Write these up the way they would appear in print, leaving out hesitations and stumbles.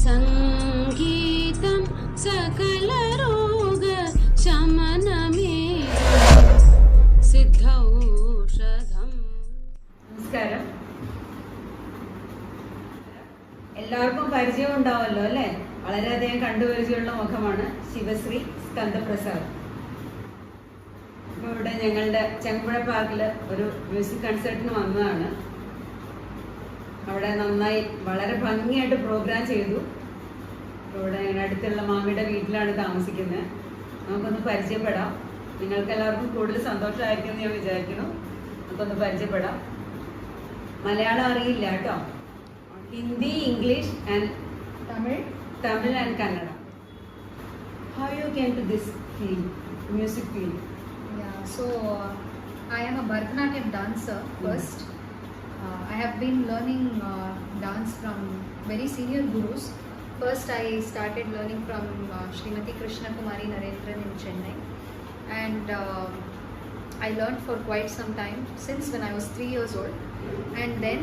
Sangeetham sakala roga shamaname Sidhoushadham. നമസ്കാരം. എല്ലാവർക്കും പരിചയം ഉണ്ടാവല്ലോ അല്ലേ? വളരെയധികം കണ്ടുപരിചയമുള്ള മുഖമാണ് ശിവശ്രീ സ്കന്ധപ്രസാദ്. ഇപ്പോൾ ഇവിടെ ഞങ്ങളുടെ ചെമ്പുഴ പാർക്കിൽ ഒരു മ്യൂസിക് കൺസേർട്ടിന് വന്നതാണ്. അവിടെ നന്നായി വളരെ ഭംഗിയായിട്ട് പ്രോഗ്രാം ചെയ്തു. ഇവിടെ അടുത്തുള്ള മാമിയുടെ വീട്ടിലാണ് താമസിക്കുന്നത്. നമുക്കൊന്ന് പരിചയപ്പെടാം. നിങ്ങൾക്ക് എല്ലാവർക്കും കൂടുതൽ സന്തോഷമായിരിക്കും എന്ന് ഞാൻ വിചാരിക്കുന്നു. നമുക്കൊന്ന് പരിചയപ്പെടാം. മലയാളം അറിയില്ല കേട്ടോ. Hindi, English and Tamil and Kannada. How you came to this field, music field? Yeah, so I am a Bharatanatyam dancer first. I have been learning dance from very senior gurus. First I started learning from Srimati Krishna Kumari Narendran in Chennai, and I learned for quite some time, since when I was 3 years old. And then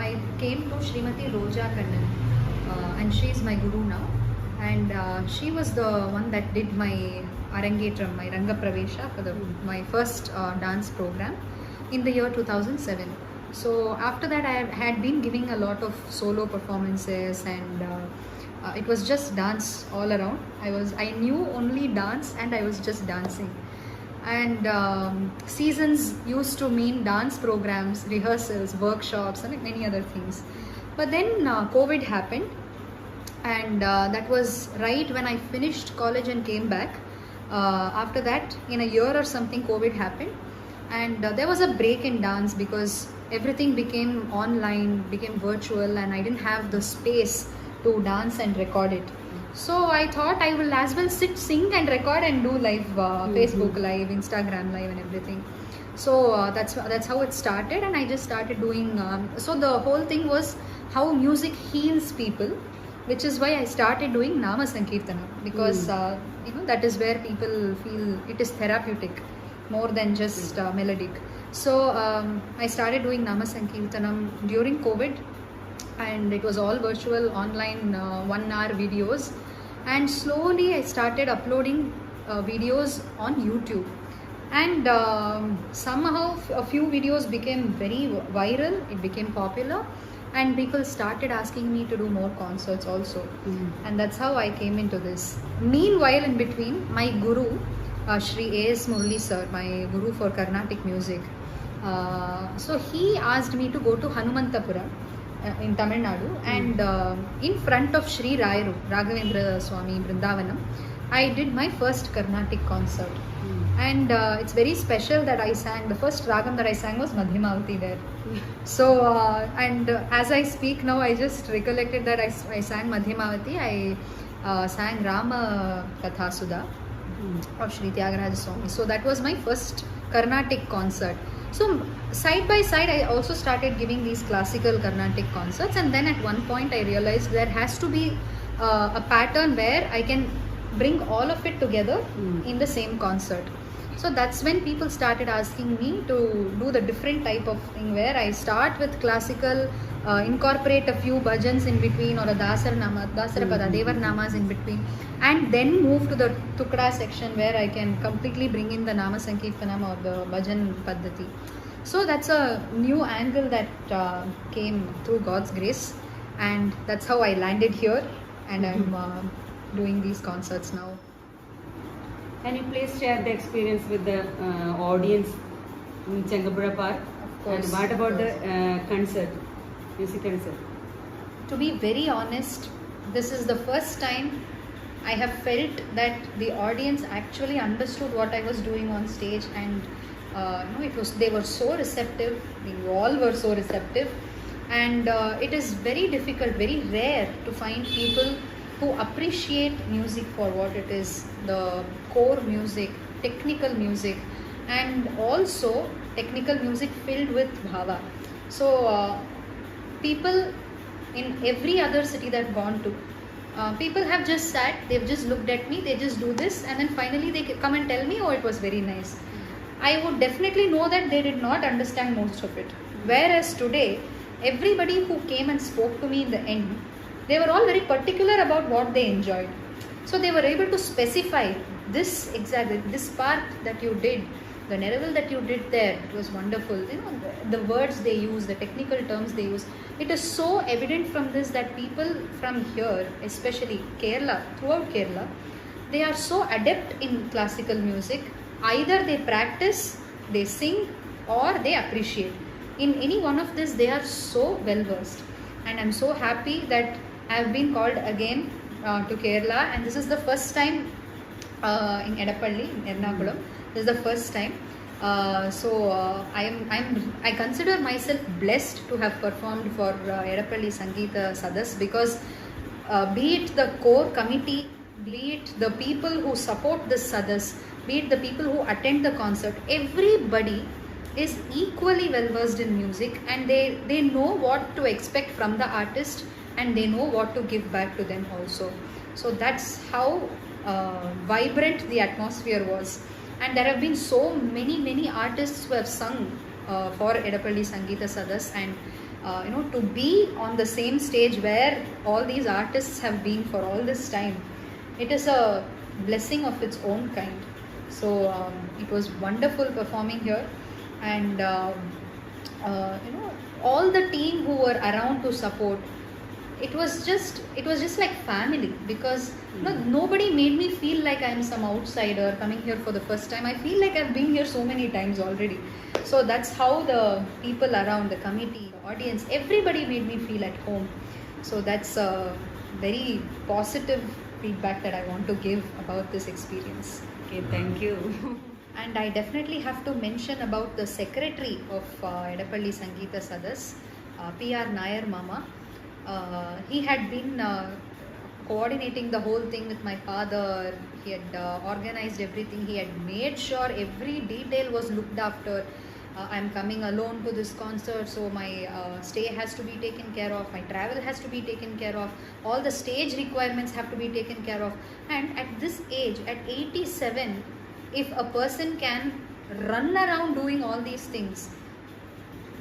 I came to Srimati Roja Kannan, and she is my guru now. And she was the one that did my Arangetram, my Ranga Pravesha for my first dance program in the year 2007. So after that I had been giving a lot of solo performances, and it was just dance all around. I knew only dance, and I was just dancing. And seasons used to mean dance programs, rehearsals, workshops, and many other things. But then COVID happened, and that was right when I finished college and came back. After that, in a year or something, COVID happened, and there was a break in dance because everything became online, became virtual, and I didn't have the space to dance and record it. So I thought I will as well sing and record and do live Facebook live, Instagram live, and everything. So that's how it started, and I just started doing. So the whole thing was how music heals people, which is why I started doing Nama Sankirtanam, because that is where people feel it is therapeutic more than just melodic. So I started doing Nama Sankirtanam during COVID, and it was all virtual, online, 1 hour videos. And slowly I started uploading videos on YouTube, and somehow a few videos became very viral. It became popular, and people started asking me to do more concerts also. And that's how I came into this. Meanwhile, in between, my guru Shri A.S. Murli sir, my guru for Carnatic music, so he asked me to go to Hanumantapura in Tamil Nadu, and in front of Sri Rairu, Raghavendra Swami Vrindavanam, I did my first Carnatic concert. And it's very special that I sang, the first ragam that I sang was Madhyamavati there. So and as I speak now, I just recollected that I sang Madhyamavati. I sang Rama Katha Sudha of Sri Tyagaraja Swami. So that was my first Carnatic concert. So side by side I also started giving these classical Carnatic concerts, and then at one point I realized there has to be a pattern where I can bring all of it together in the same concert. So that's when people started asking me to do the different type of thing, where I start with classical, incorporate a few bhajans in between, or a Dasarapada, Devar Namas in between, and then move to the Tukda section where I can completely bring in the Nama Sankirtanam or the bhajan Paddhati. So that's a new angle that came through God's grace, and that's how I landed here, and I'm doing these concerts now. Can you please share the experience with the audience in Chengapura Park? Of course. And what about the concert, music concert? To be very honest, this is the first time I have felt that the audience actually understood what I was doing on stage, and they were so receptive. We all were so receptive, and it is very difficult, very rare to find people who appreciate music for what it is, the core music, technical music, and also technical music filled with bhava. So people in every other city that I've gone to, people have just sat, they've just looked at me, they just do this, and then finally they come and tell me, oh, it was very nice. I would definitely know that they did not understand most of it. Whereas today, everybody who came and spoke to me in the end They were all very particular about what they enjoyed. So they were able to specify this exactly, this part that you did, the level that you did there, it was wonderful. You know, the words they use, the technical terms they use, it is so evident from this that people from here, especially Kerala, throughout Kerala, they are so adept in classical music. Either they practice, they sing, or they appreciate. In any one of this, they are so well versed. And I'm so happy that I have been called again to Kerala, and this is the first time in Edappally, in Ernakulam. This is the first time. I consider myself blessed to have performed for Edappally Sangeetha Sadas, because be it the core committee, be it the people who support this Sadas, be it the people who attend the concert, everybody is equally well versed in music, and they know what to expect from the artist, and they know what to give back to them also. So that's how vibrant the atmosphere was. And there have been so many artists who have sung for Edappally Sangeetha Sadas, and to be on the same stage where all these artists have been for all this time, it is a blessing of its own kind. So it was wonderful performing here, and all the team who were around to support, it was just like family, because nobody made me feel like I'm some outsider coming here for the first time. I feel like I've been here so many times already. So that's how the people around, the committee, the audience, everybody made me feel at home. So that's a very positive feedback that I want to give about this experience. Okay, thank you. And I definitely have to mention about the secretary of Edappally Sangeetha Sadas, P.R. Nair Mama. He had been coordinating the whole thing with my father. He had organized everything. He had made sure every detail was looked after. I'm coming alone to this concert, so my stay has to be taken care of, my travel has to be taken care of, all the stage requirements have to be taken care of. And at this age, at 87, if a person can run around doing all these things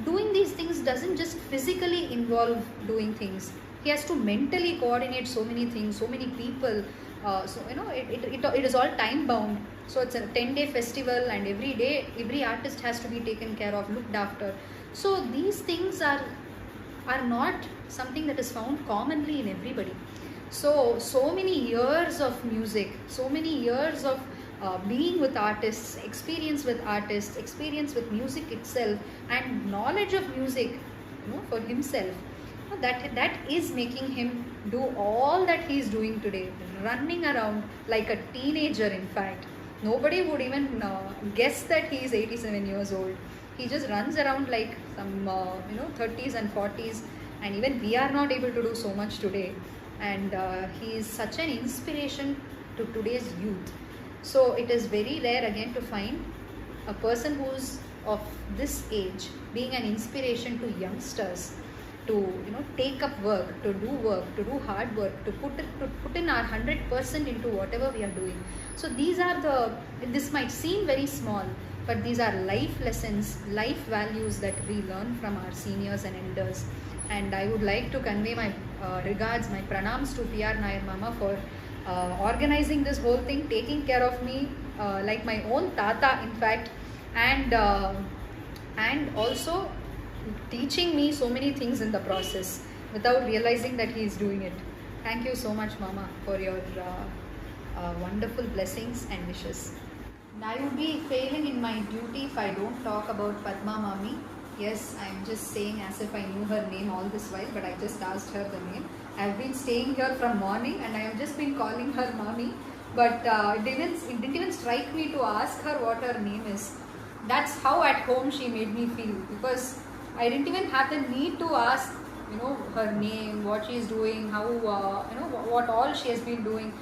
doesn't just physically involve doing things. He has to mentally coordinate so many things, so many people. It is all time bound. So it's a 10-day festival, and every day every artist has to be taken care of, looked after. So these things are not something that is found commonly in everybody. So many years of music, so many years of being with artists, experience with music itself, and knowledge of music, for himself. That is making him do all that he is doing today, running around like a teenager. In fact, nobody would even guess that he is 87 years old. He just runs around like some 30s and 40s, and even we are not able to do so much today. And he is such an inspiration to today's youth. So it is very rare again to find a person who's of this age being an inspiration to youngsters to take up work, to do hard work, to put in our 100% into whatever we are doing. So this might seem very small, but these are life lessons, life values that we learn from our seniors and elders. And I would like to convey my regards, my pranams to P.R. Nair Mama for organizing this whole thing, taking care of me like my own tata, in fact, and also teaching me so many things in the process without realizing that he is doing it. Thank you so much, Mama, for your wonderful blessings and wishes. And I would be failing in my duty if I don't talk about Padma Mami. Yes, I'm just saying as if I knew her name all this while, but I just asked her the name. I've been staying here from morning, and I have just been calling her Mami, but it didn't even strike me to ask her what her name is. That's how at home she made me feel, because I didn't even have the need to ask, her name, what she is doing, how, what all she has been doing.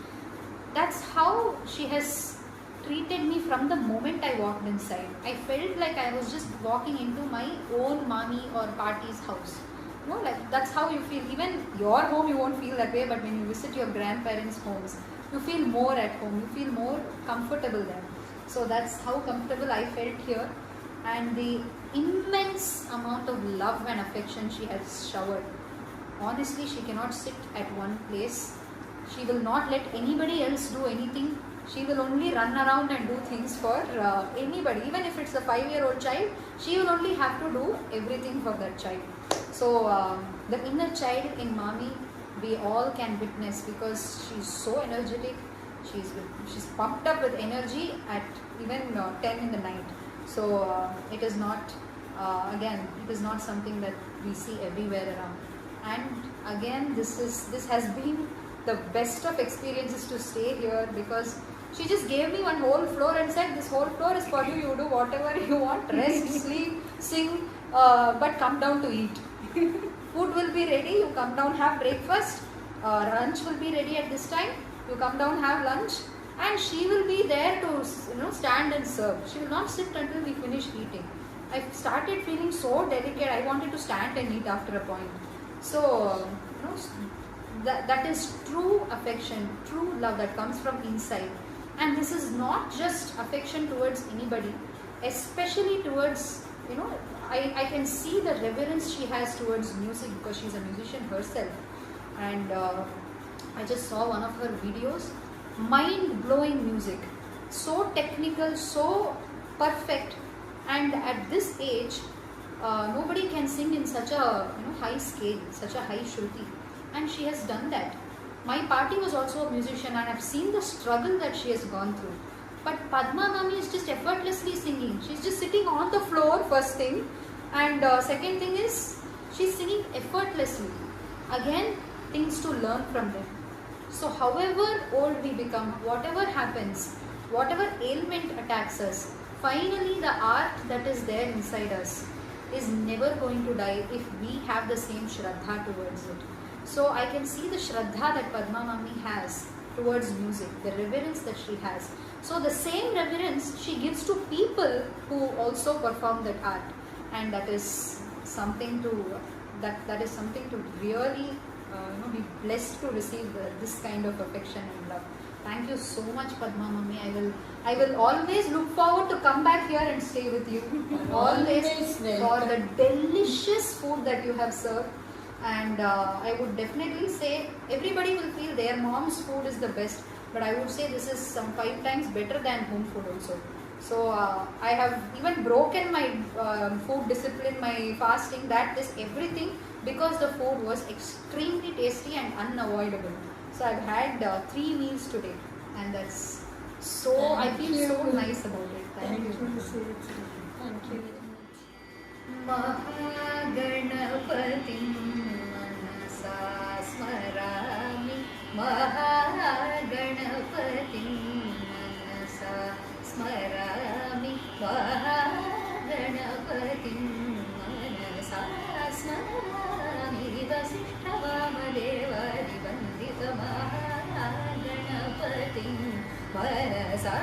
That's how she has treated me from the moment I walked inside. I felt like I was just walking into my own mommy or party's house. That's how you feel. Even your home you won't feel that way, but when you visit your grandparents' homes, you feel more at home, you feel more comfortable there. So that's how comfortable I felt here, and the immense amount of love and affection she has showered. honestly, she cannot sit at one place. She will not let anybody else do anything. She will only run around and do things for anybody. Even if it's a 5-year-old child, she will only have to do everything for that child. So the inner child in Mami, we all can witness, because she's so energetic. She's pumped up with energy at even 10 in the night. So it is not, again, it is not something that we see everywhere around. And again, this has been the best of experiences to stay here, because she just gave me one whole floor and said, this whole floor is for you, you do whatever you want, rest, sleep, sing, but come down to eat. Food will be ready, you come down, have breakfast, lunch will be ready at this time, you come down, have lunch, and she will be there to stand and serve. She will not sit until we finish eating. I started feeling so delicate, I wanted to stand and eat after a point. So, that is true affection, true love that comes from inside. And this is not just affection towards anybody, especially towards, I can see the reverence she has towards music, because she's a musician herself. And I just saw one of her videos, mind-blowing music, so technical, so perfect. And at this age, nobody can sing in such a high scale, such a high shruti. And she has done that. My party was also a musician, and I've seen the struggle that she has gone through. But Padma Mami is just effortlessly singing. She's just sitting on the floor, first thing. And second thing is, she's singing effortlessly. Again, things to learn from them. So however old we become, whatever happens, whatever ailment attacks us, finally the art that is there inside us is never going to die if we have the same Shraddha towards it. So I can see the Shraddha that Padma Mami has towards music, the reverence that she has. So the same reverence she gives to people who also perform that art, and that is something to that is something to really be blessed to receive this kind of affection and love. Thank you so much, Padma Mami. I will always look forward to come back here and stay with you. Always for the delicious food that you have served. And I would definitely say everybody will feel their mom's food is the best, but I would say this is some 5 times better than home food also. So I have even broken my food discipline, my fasting, that is everything, because the food was extremely tasty and unavoidable. So I've had 3 meals today, and that's so, I feel so nice about it. Thank you. Thank you. Mahaganapatim manasa smarami, Mahaganapatim manasa smarami, Mahaganapatim manasa smarami, Vasishthavamadevari vandita Mahaganapatim manasa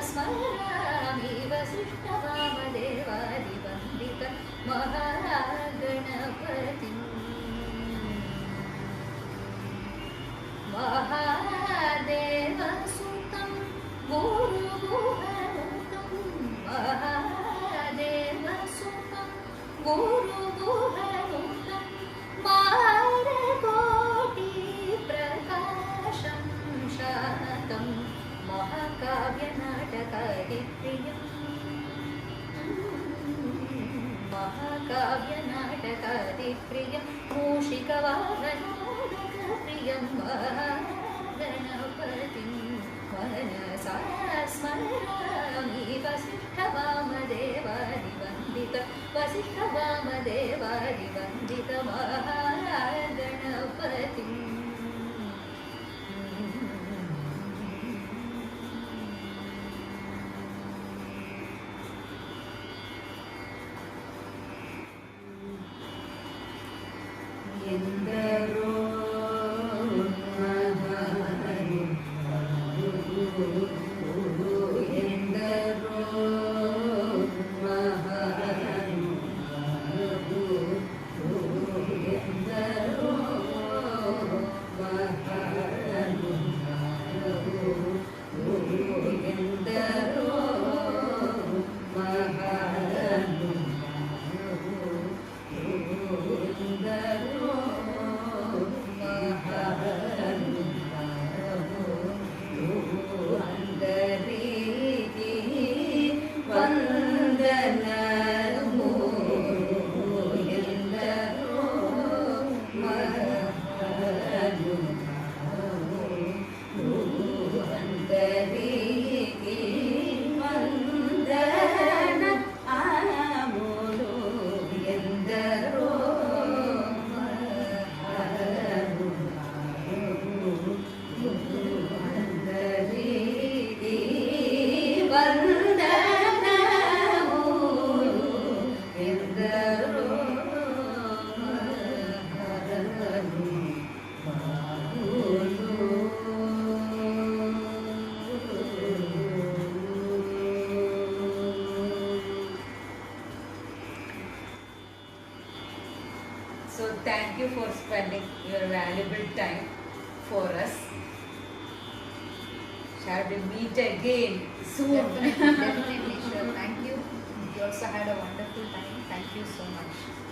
smarami, Vasishthavamadevari vandita Mahaganapatim Mahadeva Sutam Guru-Guhanutam Mahadeva Sutam Guru-Guhanutam Marakoti Prakasham Shatam Mahakavya-Natakadipriyam Mahakavya-Natakadipriyam Mushikavahana-Priyam Mahaganapatim manasa smarami, Vasishthavamadevari vandita, Vasishthavamadevari vandita Mahaganapatim. Endaro thank you for spending your valuable time for us. Shall we meet again soon? Definitely, definitely, sure. Thank you. You also had a wonderful time. Thank you so much.